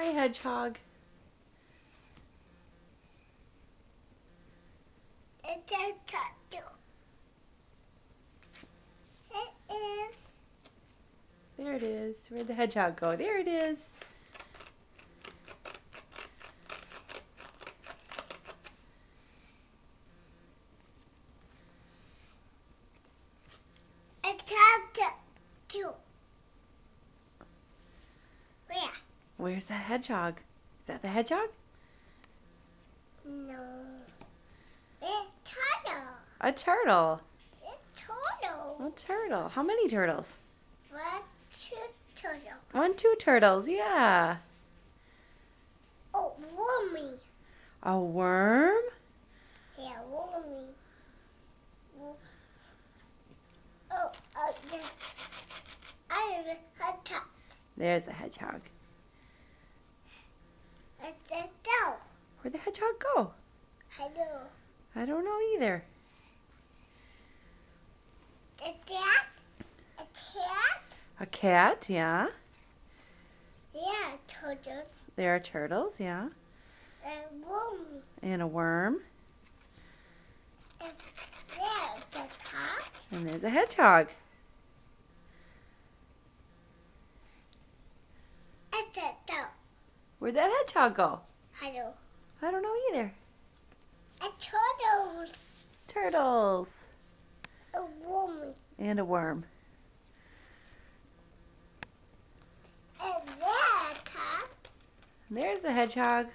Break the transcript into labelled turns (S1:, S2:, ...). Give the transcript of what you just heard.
S1: Hi, hedgehog.
S2: It's a turtle. It is.
S1: There it is. Where'd the hedgehog go? There it is.
S2: It's a turtle. Where?
S1: Where's the hedgehog? Is that the hedgehog?
S2: No. It's turtle.
S1: A turtle.
S2: It's turtle.
S1: A turtle. How many turtles?
S2: 1, 2, turtle.
S1: 1, 2 turtles. Yeah.
S2: Oh, wormy.
S1: A worm?
S2: Yeah, wormy. Oh, yeah. I have a cat.
S1: There's the hedgehog.
S2: It's a dog.
S1: Where'd the hedgehog go?
S2: Hello.
S1: I don't know either.
S2: A cat? A cat?
S1: A cat, yeah.
S2: Yeah, turtles.
S1: There are turtles, yeah.
S2: And wormy.
S1: And a worm.
S2: And there's the cat.
S1: And there's a hedgehog.
S2: It's a dog.
S1: Where'd that hedgehog go?
S2: Hello.
S1: I don't know either.
S2: A turtles.
S1: Turtles.
S2: A wormy.
S1: And a worm.
S2: And there's a cat.
S1: There's the hedgehog.